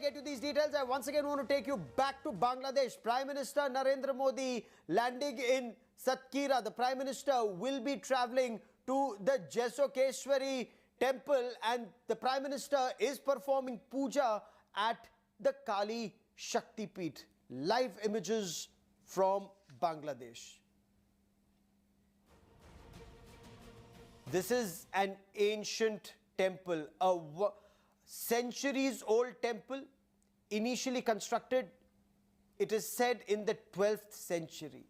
get you these details, I once again want to take you back to Bangladesh. Prime Minister Narendra Modi landing in Satkira. The Prime Minister will be travelling to the Jesokeshwari temple, and the Prime Minister is performing puja at the Kali Shakti Peeth. Live images from Bangladesh. This is an ancient temple, a centuries old temple, initially constructed, it is said, in the 12th century,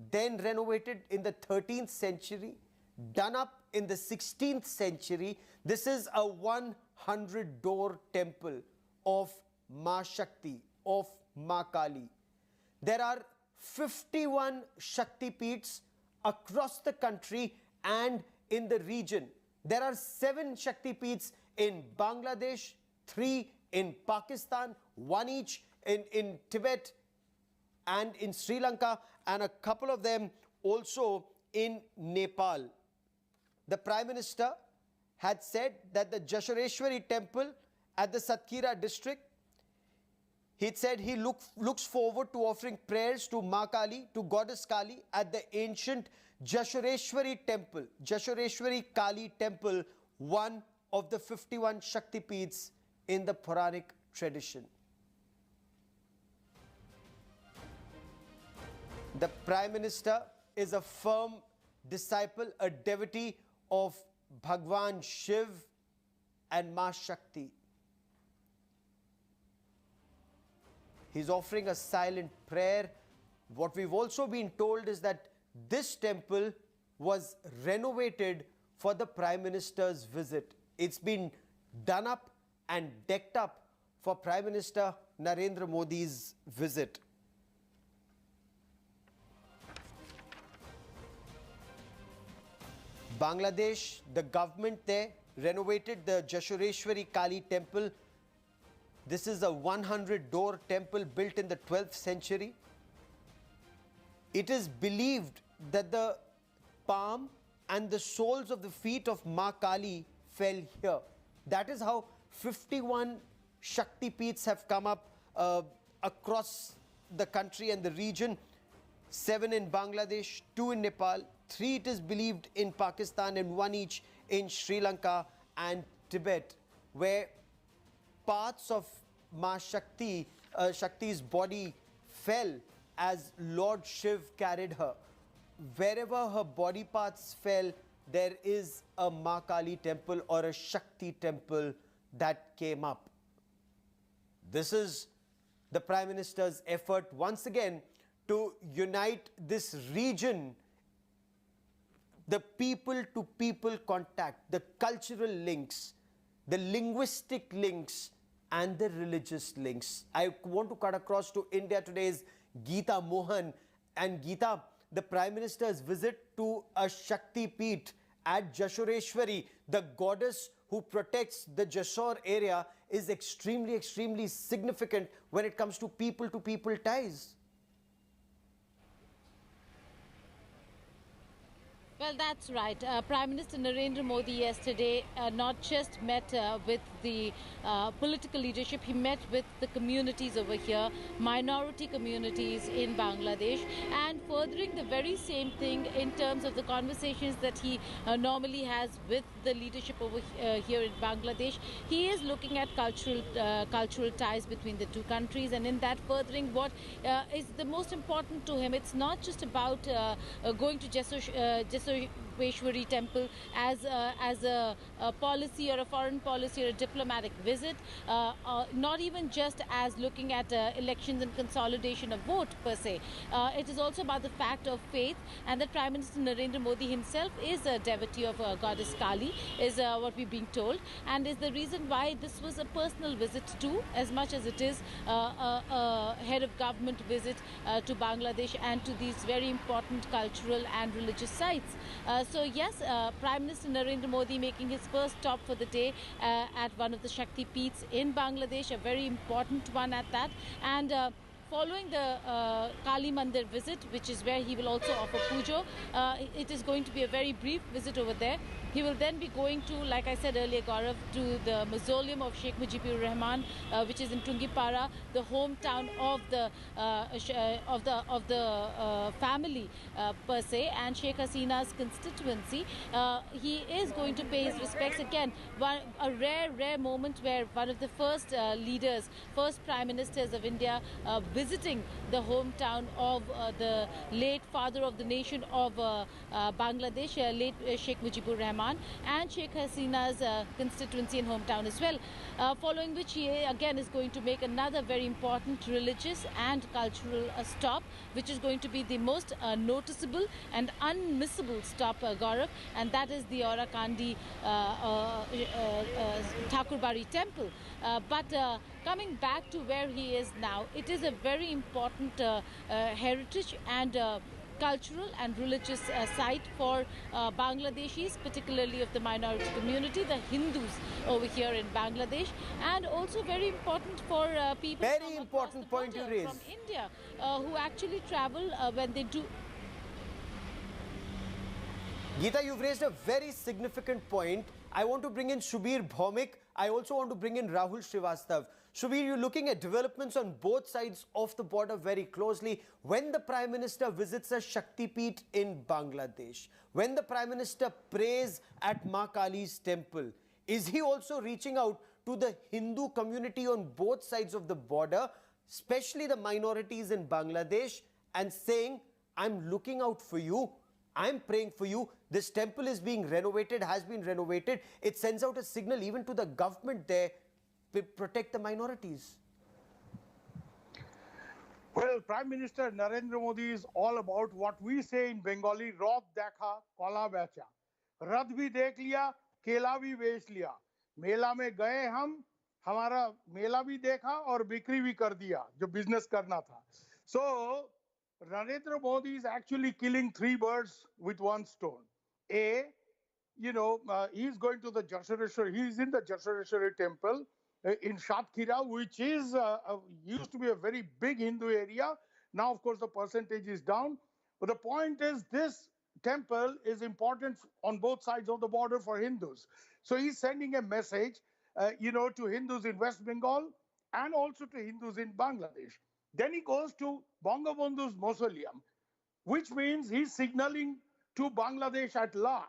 then renovated in the 13th century, done up in the 16th century. This is a 100-door temple of Ma Shakti, of Ma Kali. There are 51 Shakti Peeths across the country and in the region. There are 7 Shakti Peeths in Bangladesh, 3 in Pakistan, 1 each in Tibet and in Sri Lanka, and a couple of them also in Nepal. The Prime Minister had said that the Jesokeshwari temple at the Satkira district, he said he looks forward to offering prayers to Ma Kali, to Goddess Kali, at the ancient Jesokeshwari temple, Jesokeshwari Kali temple, one of the 51 Shakti Peeths in the Puranic tradition. The Prime Minister is a firm disciple, a devotee of Bhagwan Shiv and Ma Shakti. He's offering a silent prayer. What we've also been told is that this temple was renovated for the Prime Minister's visit. It's been done up and decked up for Prime Minister Narendra Modi's visit. Bangladesh, the government there renovated the Jesokeshwari Kali temple. This is a 100-door temple built in the 12th century. It is believed that the palm and the soles of the feet of Ma Kali fell here. That is how 51 Shakti Peeths have come up across the country and the region. 7 in Bangladesh, 2 in Nepal, 3 it is believed in Pakistan, and 1 each in Sri Lanka and Tibet, where parts of Ma Shakti, Shakti's body fell as Lord Shiv carried her. Wherever her body parts fell, there is a Ma Kali temple or a Shakti temple that came up. This is the Prime Minister's effort once again to unite this region, the people-to-people contact, the cultural links, the linguistic links, and the religious links. I want to cut across to India Today's Geeta Mohan. And Geeta, the Prime Minister's visit to a Shakti Peeth at Jesokeshwari, the goddess who protects the Jessore area, is extremely, extremely significant when it comes to people-to-people ties. Well, that's right. Prime Minister Narendra Modi yesterday not just met with the political leadership, he met with the communities over here, minority communities in Bangladesh, and furthering the very same thing in terms of the conversations that he normally has with the leadership over here in Bangladesh. He is looking at cultural ties between the two countries, and in that furthering what is the most important to him. It's not just about going to Jesokeshwari temple as a policy or a foreign policy or a diplomatic visit, not even just as looking at elections and consolidation of vote per se. It is also about the fact of faith, and that Prime Minister Narendra Modi himself is a devotee of Goddess Kali, is what we're being told, and is the reason why this was a personal visit too, as much as it is a head of government visit to Bangladesh and to these very important cultural and religious sites. So yes, Prime Minister Narendra Modi making his first stop for the day at one of the Shakti Peeths in Bangladesh, a very important one at that. And following the Kali Mandir visit, which is where he will also offer pujo, it is going to be a very brief visit over there. He will then be going to, like I said earlier, Gaurav, to the mausoleum of Sheikh Mujibur Rahman, which is in Tungipara, the hometown of the family per se, and Sheikh Hasina's constituency. He is going to pay his respects again. A rare moment where one of the first leaders, first prime ministers of India, visiting the hometown of the late father of the nation of Bangladesh, late Sheikh Mujibur Rahman, and Sheikh Hasina's constituency and hometown as well. Following which he again is going to make another very important religious and cultural stop, which is going to be the most noticeable and unmissable stop, Gaurav, and that is the Orakandi Thakurbari temple. But coming back to where he is now, it is a very important heritage and cultural and religious site for Bangladeshis, particularly of the minority community, the Hindus over here in Bangladesh, and also very important for people Very important point you raised. from India who actually travel when they do. Geeta, you've raised a very significant point. I want to bring in Shubir Bhaumik. I also want to bring in Rahul Srivastav. Shubir, you're looking at developments on both sides of the border very closely. When the Prime Minister visits a Shakti Peeth in Bangladesh, when the Prime Minister prays at Ma Kali's temple, is he also reaching out to the Hindu community on both sides of the border, especially the minorities in Bangladesh, and saying, I'm looking out for you, I'm praying for you, this temple is being renovated, has been renovated. It sends out a signal even to the government there to protect the minorities. Well, Prime Minister Narendra Modi is all about what we say in Bengali, Rath dekha, kola becha. Rath bhi dekh liya, kela bhi bech liya. Mela mein gaye hum, hamara mela bhi dekha aur bikri bhi kar diya, jo business karna tha. So, Narendra Modi is actually killing three birds with one stone. A, he's going to the Jashareshwari, he's in the Jashareshwari temple in Shatkhira, which is used to be a very big Hindu area. Now, of course, the percentage is down. But the point is, this temple is important on both sides of the border for Hindus. So he's sending a message, to Hindus in West Bengal and also to Hindus in Bangladesh. Then he goes to Bangabandhu's mausoleum, which means he's signaling to Bangladesh at large,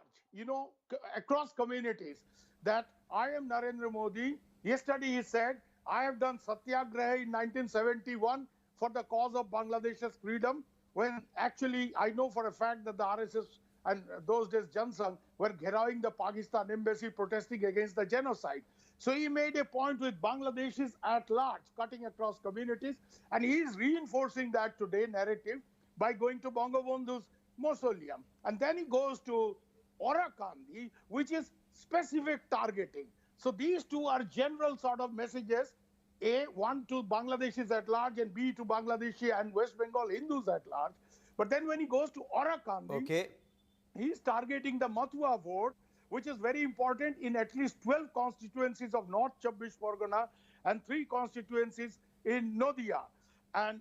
across communities, that I am Narendra Modi. Yesterday he said, I have done Satyagraha in 1971 for the cause of Bangladesh's freedom, when actually I know for a fact that the RSS and those days Jansangh were gherawing the Pakistan embassy protesting against the genocide. So he made a point with Bangladeshis at large, cutting across communities, and he is reinforcing that today narrative by going to Bangabandhu's mausoleum. And then he goes to Orakandi, which is specific targeting. So these two are general sort of messages, A, one to Bangladeshis at large, and B, to Bangladeshi and West Bengal Hindus at large. But then when he goes to Orakandi, he's targeting the Mathua vote, which is very important in at least 12 constituencies of North Chabbish Pargana and 3 constituencies in Nadia. And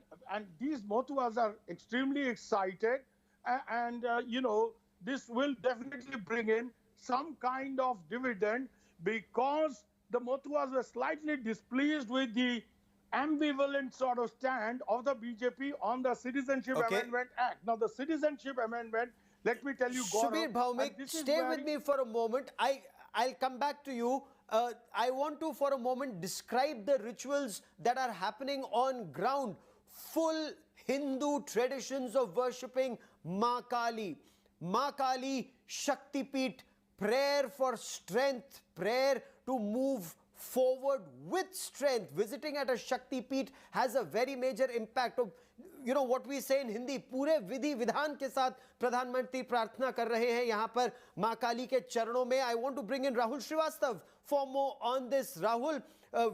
these Mathuas are extremely excited. And this will definitely bring in some kind of dividend, because the Mathuas were slightly displeased with the ambivalent sort of stand of the BJP on the Citizenship Amendment Act. Now, the Citizenship Amendment, let me tell you, Shubir Bhaumik, stay with me for a moment. I'll come back to you. I want to, for a moment, describe the rituals that are happening on ground. Full Hindu traditions of worshipping Ma Kali. Ma Kali, Shakti Peeth, prayer for strength, prayer to move forward with strength. Visiting at a Shakti Peeth has a very major impact. Of, what we say in Hindi, पूरे विधि विधान के साथ प्रधानमंत्री प्रार्थना कर रहे हैं यहाँ पर माँ काली के चरणों में. I want to bring in Rahul Srivastav for more on this. Rahul,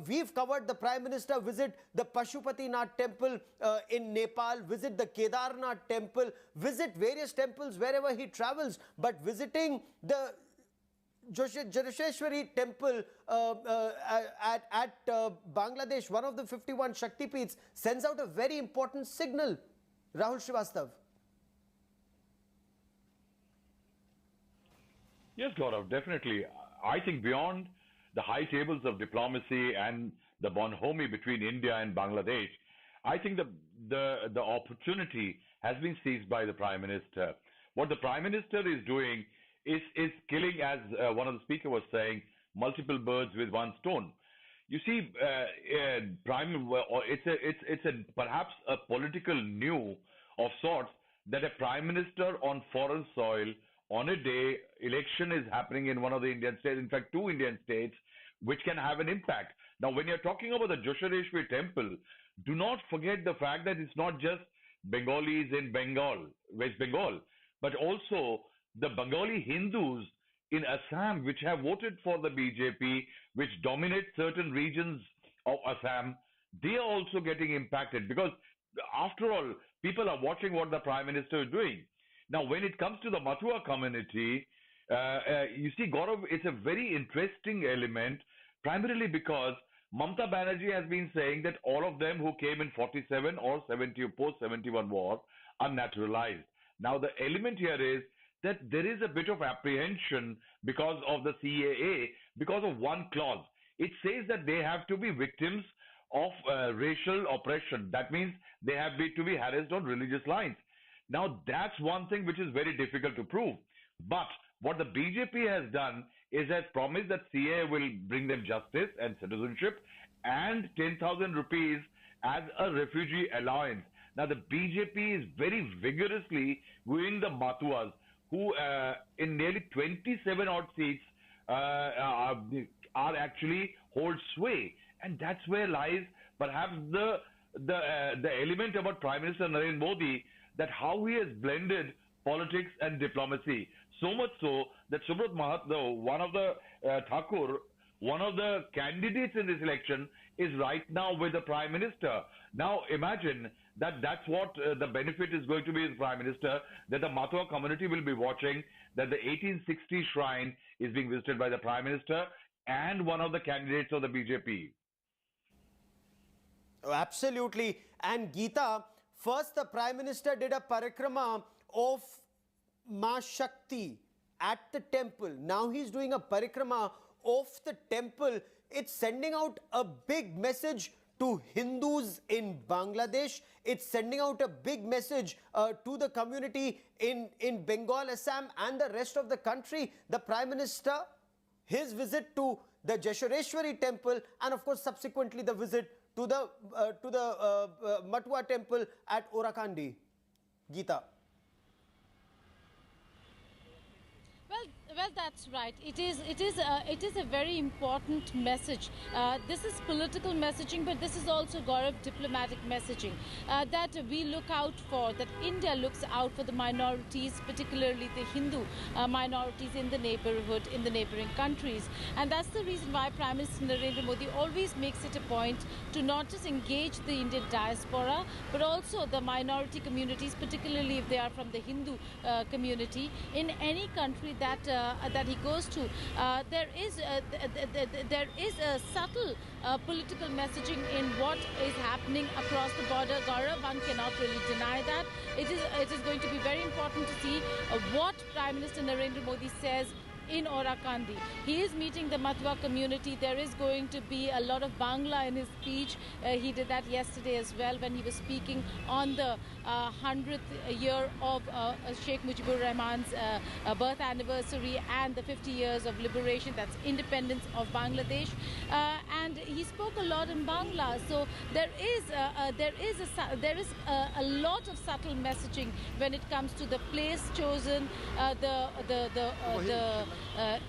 we've covered the Prime Minister visit the Pashupatinath temple in Nepal, visit the Kedarnath temple, visit various temples wherever he travels, but visiting Jasheshwari temple at Bangladesh, one of the 51 Shakti Peeths, sends out a very important signal. Rahul Srivastav. Yes, Gaurav, definitely. I think beyond the high tables of diplomacy and the bonhomie between India and Bangladesh, I think the opportunity has been seized by the Prime Minister. What the Prime Minister is doing is killing, as one of the speakers was saying, multiple birds with one stone. You see, it's perhaps a political new of sorts that a Prime Minister on foreign soil on a day election is happening in one of the Indian states, in fact, 2 Indian states, which can have an impact. Now, when you're talking about the Jashoreshwari temple, do not forget the fact that it's not just Bengalis in Bengal, West Bengal, but also the Bengali Hindus in Assam, which have voted for the BJP, which dominate certain regions of Assam. They are also getting impacted because, after all, people are watching what the Prime Minister is doing. Now, when it comes to the Matua community, you see, Gaurav, it's a very interesting element, primarily because Mamata Banerjee has been saying that all of them who came in 47 or 70 or post-71 war are naturalized. Now, the element here is that there is a bit of apprehension because of the CAA, because of one clause. It says that they have to be victims of racial oppression. That means they have to be harassed on religious lines. Now, that's one thing which is very difficult to prove. But what the BJP has done is has promised that CAA will bring them justice and citizenship and 10,000 rupees as a refugee allowance. Now, the BJP is very vigorously wooing the Matuas, who in nearly 27 odd seats are actually hold sway. And that's where lies perhaps the element about Prime Minister Narendra Modi, that how he has blended politics and diplomacy. So much so that Subrat Mahatma, one of the Thakur, one of the candidates in this election, is right now with the Prime Minister. Now imagine that that's what the benefit is going to be as Prime Minister, that the Matua community will be watching, that the 1860 shrine is being visited by the Prime Minister and one of the candidates of the BJP. Oh, absolutely. And Geeta, first the Prime Minister did a parikrama of Ma Shakti at the temple. Now he's doing a parikrama of the temple. It's sending out a big message to Hindus in Bangladesh. It's sending out a big message to the community in Bengal, Assam and the rest of the country. The Prime Minister, his visit to the Jashoreshwari temple and of course subsequently the visit to the Matua temple at Orakandi. Geeta. Well, that's right. It is a very important message. This is political messaging, but this is also, Gaurav, diplomatic messaging that we look out for, that India looks out for the minorities, particularly the Hindu minorities in the neighborhood, in the neighboring countries. And that's the reason why Prime Minister Narendra Modi always makes it a point to not just engage the Indian diaspora, but also the minority communities, particularly if they are from the Hindu community, in any country that he goes to. There is a subtle political messaging in what is happening across the border. Gaurav, one cannot really deny that. It is going to be very important to see what Prime Minister Narendra Modi says in Orakandi. He is meeting the Matua community. There is going to be a lot of Bangla in his speech. He did that yesterday as well when he was speaking on the 100th year of Sheikh Mujibur Rahman's birth anniversary and the 50 years of liberation, that's independence of Bangladesh. And he spoke a lot in Bangla. So there is a lot of subtle messaging when it comes to the place chosen, the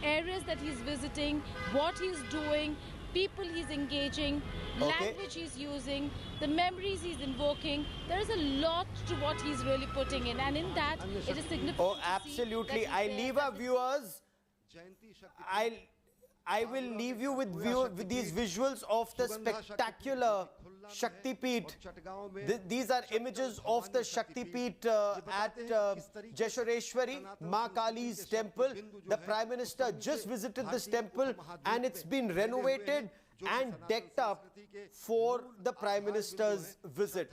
areas that he's visiting, what he's doing, people he's engaging, language he's using, the memories he's invoking. There is a lot to what he's really putting in, and in that it is significant. Oh, absolutely. I leave our viewers. I will leave you with these visuals of the spectacular Shakti Peeth. These are images of the Shakti Peeth at Jeshwareshwari, Ma Kali's temple. The Prime Minister just visited this temple and it's been renovated and decked up for the Prime Minister's visit.